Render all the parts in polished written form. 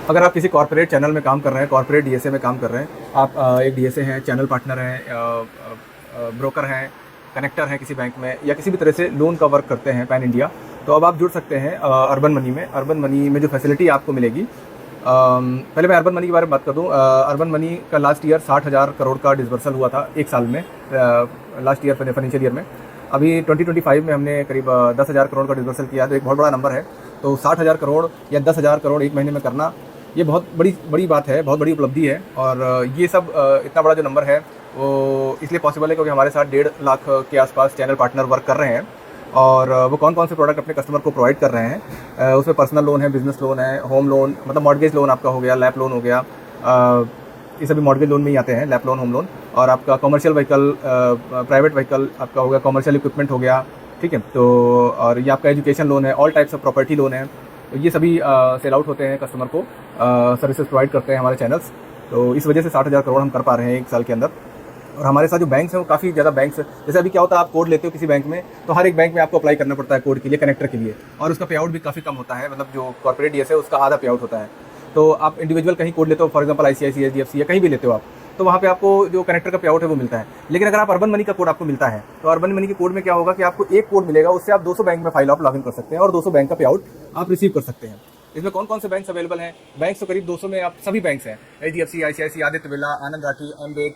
अगर आप किसी कॉर्पोरेट चैनल में काम कर रहे हैं, कॉर्पोरेट डीएसए में काम कर रहे हैं, आप एक डीएसए हैं, चैनल पार्टनर हैं, ब्रोकर हैं, कनेक्टर हैं किसी बैंक में, या किसी भी तरह से लोन का वर्क करते हैं पैन इंडिया, तो अब आप जुड़ सकते हैं अर्बन मनी में। अर्बन मनी में जो फैसिलिटी आपको मिलेगी, पहले मैं अर्बन मनी के बारे में बात कर दूं। अर्बन मनी का लास्ट ईयर 60,000 करोड़ का डिसबर्सल हुआ था एक साल में, लास्ट ईयर फाइनेंशियल ईयर में। अभी 2025 में हमने करीब 10,000 करोड़ का डिसबर्सल किया, तो एक बहुत बड़ा नंबर है। तो 60,000 करोड़ या 10,000 करोड़ एक महीने में करना, ये बहुत बड़ी बात है, बहुत बड़ी उपलब्धि है। और ये सब इतना बड़ा जो नंबर है वो इसलिए पॉसिबल है क्योंकि हमारे साथ 1.5 लाख के आसपास चैनल पार्टनर वर्क कर रहे हैं। और वो कौन कौन से प्रोडक्ट अपने कस्टमर को प्रोवाइड कर रहे हैं, उसमें पर्सनल लोन है, बिजनेस लोन है, होम लोन मतलब मॉर्गेज लोन आपका हो गया, लैप लोन हो गया, ये सभी मॉर्गेज लोन में ही आते हैं, लैप लोन, होम लोन। और आपका कमर्शियल व्हीकल, प्राइवेट व्हीकल आपका हो गया, कमर्शियल इक्विपमेंट हो गया, ठीक है। तो और ये आपका एजुकेशन लोन है, all types of property loan है। तो ये सभी सेल आउट होते हैं कस्टमर को, सर्विसेज प्रोवाइड करते हैं हमारे चैनल्स। तो इस वजह से 60,000 करोड़ हम कर पा रहे हैं एक साल के अंदर। और हमारे साथ जो बैंक्स हैं वो काफ़ी ज़्यादा बैंक्स, जैसे अभी क्या होता है, आप कोड लेते हो किसी बैंक में, तो हर एक बैंक में आपको अप्लाई करना पड़ता है कोड के लिए, कनेक्टर के लिए, और उसका पे आउट भी काफ़ी कम होता है। मतलब जो कॉर्पोरेट डीएस है उसका आधा पे आउट होता है। तो आप इंडिविजुअल कहीं कोड लेते हो, फॉर एग्जांपल ICICI, HDFC या कहीं भी लेते हो आप, तो वहाँ पे आपको जो कनेक्टर का पे आउट है वो मिलता है। लेकिन अगर आप अर्बन मनी का कोड आपको मिलता है, तो अर्बन मनी के कोड में क्या होगा कि आपको एक कोड मिलेगा, उससे आप 200 बैंक में फाइल आप लॉगिन कर सकते हैं और 200 बैंक का पे आउट आप रिसीव कर सकते हैं। इसमें कौन कौन से बैंक्स अवेलेबल हैं? बैंक्स तो करीब 200 में आप सभी बैंक्स हैं, HDFC, ICICI, आदित्य बिरला, आनंद राठी, एम्बेड,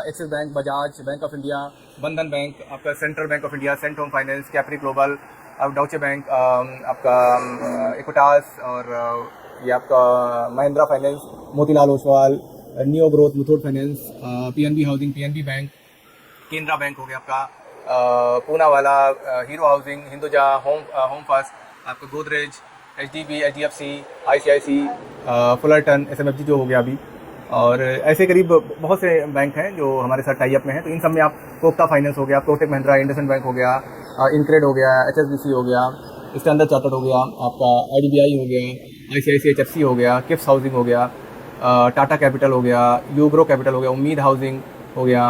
Axis Bank, Bajaj, Bank of India, Bandhan Bank, आपका सेंट्रल बैंक ऑफ इंडिया, सेंट home finance, Capri Global, Deutsche Bank, आपका इक्विटास, और ये आपका Mahindra finance, Motilal Oswal, new growth, Muthoot finance, PNB housing, PNB bank, Canara bank हो गया आपका, Poonawalla, Hero housing, Hinduja, home first, आपका Godrej, HDB, HDFC, ICICI, Fullerton, SMFG जो हो गया अभी। और ऐसे करीब बहुत से बैंक हैं जो हमारे साथ टाई अप में हैं। तो इन सब में आप कोटक फाइनेंस हो गया, कोटक महिंद्रा, इंडसइंड बैंक हो गया, इनक्रेड हो गया, HSBC हो गया, स्टैंडर्ड चार्टर्ड हो गया, आपका IDBI हो गया, ICICI HFC हो गया, किप्स हाउसिंग हो गया, टाटा कैपिटल हो गया, यूग्रो कैपिटल हो गया, उम्मीद हाउसिंग हो गया,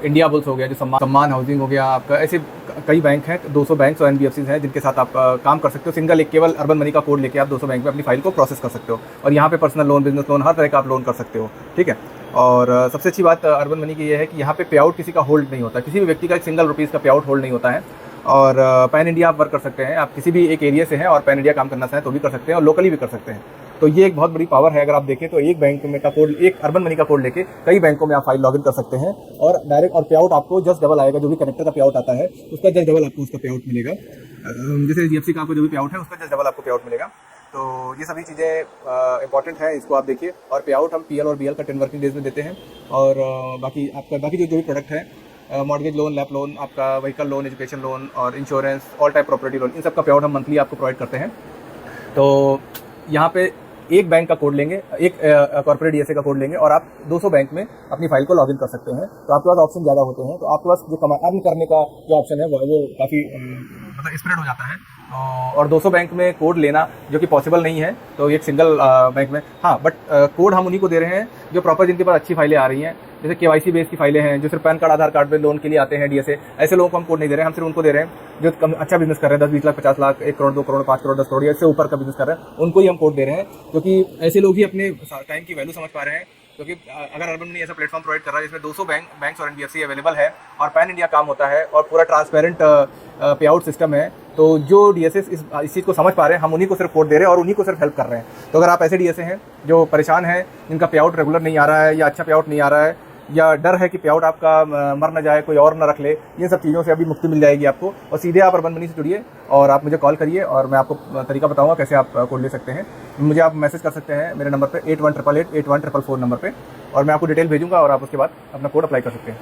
इंडिया बुल्स हो गया, जो सम्मान हाउसिंग हो गया आपका। ऐसे कई बैंक हैं, 200 बैंक्स और NBFCs हैं जिनके साथ आप काम कर सकते हो। सिंगल एक केवल अर्बन मनी का कोड लेके आप 200 बैंक में अपनी फाइल को प्रोसेस कर सकते हो, और यहाँ पे पर्सनल लोन, बिजनेस लोन, हर तरह का आप लोन कर सकते हो, ठीक है। और सबसे अच्छी बात अर्बन मनी की ये है कि यहाँ पे पे आउट किसी का होल्ड नहीं होता, किसी भी व्यक्ति का एक सिंगल रुपीज़ का पे आउट होल्ड नहीं होता है। और पैन इंडिया आप वर्क कर सकते हैं, आप किसी भी एक एरिया से हैं और पैन इंडिया काम करना चाहें तो भी कर सकते हैं, और लोकली भी कर सकते हैं। तो ये एक बहुत बड़ी पावर है। अगर आप देखें तो एक बैंक में का कोड, एक अर्बन मनी का कोड लेके कई बैंकों में आप फाइल लॉगिन कर सकते हैं, और डायरेक्ट और पे आउट आपको जस्ट डबल आएगा। जो भी कनेक्टर का पे आउट आता है उसका जस्ट डबल आपको उसका पे आउट मिलेगा। जैसे HDFC का आपको जो भी पे आउट है उसका जस्ट डबल आपको पे आउट मिलेगा। तो ये सभी चीज़ें इंपॉर्टेंट हैं, इसको आप देखिए। और पे आउट हम PL और BL का 10 वर्किंग डेज में देते हैं। और बाकी जो भी प्रोडक्ट है, मॉर्गेज लोन, लैप लोन, आपका व्हीकल लोन, एजुकेशन लोन और insurance, all type property loan, इन सब का पे आउट हम मंथली आपको प्रोवाइड करते हैं। तो यहाँ पे एक बैंक का कोड लेंगे, एक कॉर्पोरेट डीएसए का कोड लेंगे, और आप 200 बैंक में अपनी फाइल को लॉगिन कर सकते हैं। तो आपके पास ऑप्शन ज़्यादा होते हैं। तो आपके पास जो अर्न करने का जो ऑप्शन है वो काफ़ी मतलब स्प्रेड हो जाता है। और 200 बैंक में कोड लेना जो कि पॉसिबल नहीं है, तो एक सिंगल बैंक में, हाँ, बट कोड हम उन्हीं को दे रहे हैं जो प्रॉपर, जिनके पास अच्छी फाइलें आ रही हैं। जैसे KYC बेस की फाइलें हैं, जो सिर्फ पैन कार्ड, आधार कार्ड पे लोन के लिए आते हैं डीएसए, ऐसे लोगों को हम कोड नहीं दे रहे हैं। हम सिर्फ उनको दे रहे हैं जो अच्छा बिजनेस कर रहे हैं, 10, 20 लाख, 50 लाख, 1 करोड़, 2 करोड़, 5 करोड़, 10 करोड़ या इससे ऊपर का बिजनेस कर रहे हैं, उनको ही हम कोड दे रहे हैं। क्योंकि ऐसे लोग ही अपने टाइम की वैल्यू समझ पा रहे हैं। क्योंकि अगर अर्बन मनी ऐसा प्लेटफॉर्म प्रोवाइड कर रहा है जिसमें 200 बैंक्स और NBFC अवेलेबल है, और पैन इंडिया काम होता है, और पूरा ट्रांसपेरेंट पे आउट सिस्टम है, तो जो डीएसए इस चीज़ को समझ पा रहे हैं, हम उन्हीं को सिर्फ कोड दे रहे हैं और उन्हीं को सिर्फ हेल्प कर रहे हैं। तो अगर आप ऐसे डीएसए हैं जो परेशान हैं, जिनका पे आउट रेगुलर नहीं आ रहा है, या अच्छा पे आउट नहीं आ रहा है, या डर है कि पे आउट आपका मर न जाए, कोई और न रख ले, ये सब चीज़ों से अभी मुक्ति मिल जाएगी आपको। और सीधे आप अर्बन मनी से जुड़िए और आप मुझे कॉल करिए, और मैं आपको तरीका बताऊंगा कैसे आप कोड ले सकते हैं। मुझे आप मैसेज कर सकते हैं मेरे नंबर पे 8188 8144 नंबर पे, और मैं आपको डिटेल भेजूंगा, और आप उसके बाद अपना कोड अप्लाई कर सकते हैं।